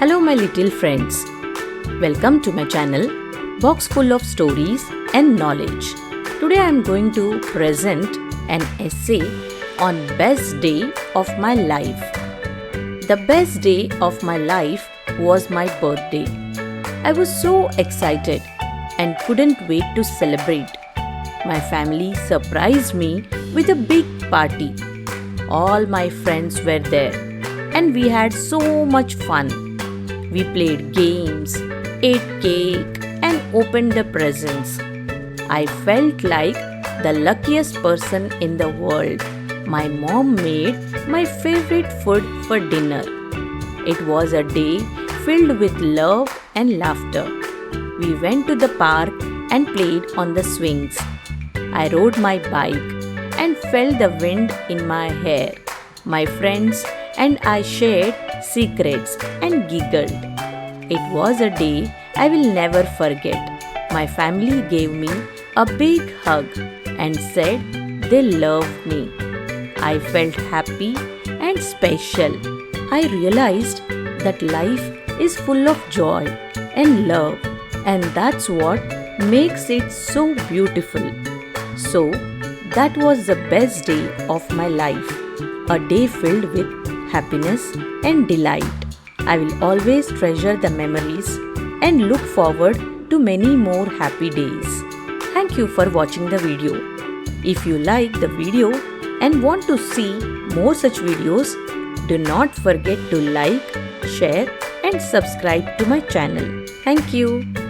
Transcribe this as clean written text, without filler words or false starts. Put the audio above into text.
Hello my little friends. Welcome to my channel Box Full of Stories and Knowledge. Today I am going to present an essay on best day of my life. The best day of my life was my birthday. I was so excited and couldn't wait to celebrate. My family surprised me with a big party. All my friends were there and we had so much fun. We played games, ate cake and opened the presents. I felt like the luckiest person in the world. My mom made my favorite food for dinner. It was a day filled with love and laughter. We went to the park and played on the swings. I rode my bike and felt the wind in my hair. My friends and I shared secrets and giggled. It was a day I will never forget. My family gave me a big hug and said they loved me. I felt happy and special. I realized that life is full of joy and love, and that's what makes it so beautiful. So, that was the best day of my life, a day filled with happiness and delight. I will always treasure the memories and look forward to many more happy days. Thank you for watching the video. If you like the video and want to see more such videos, do not forget to like, share and subscribe to my channel. Thank you.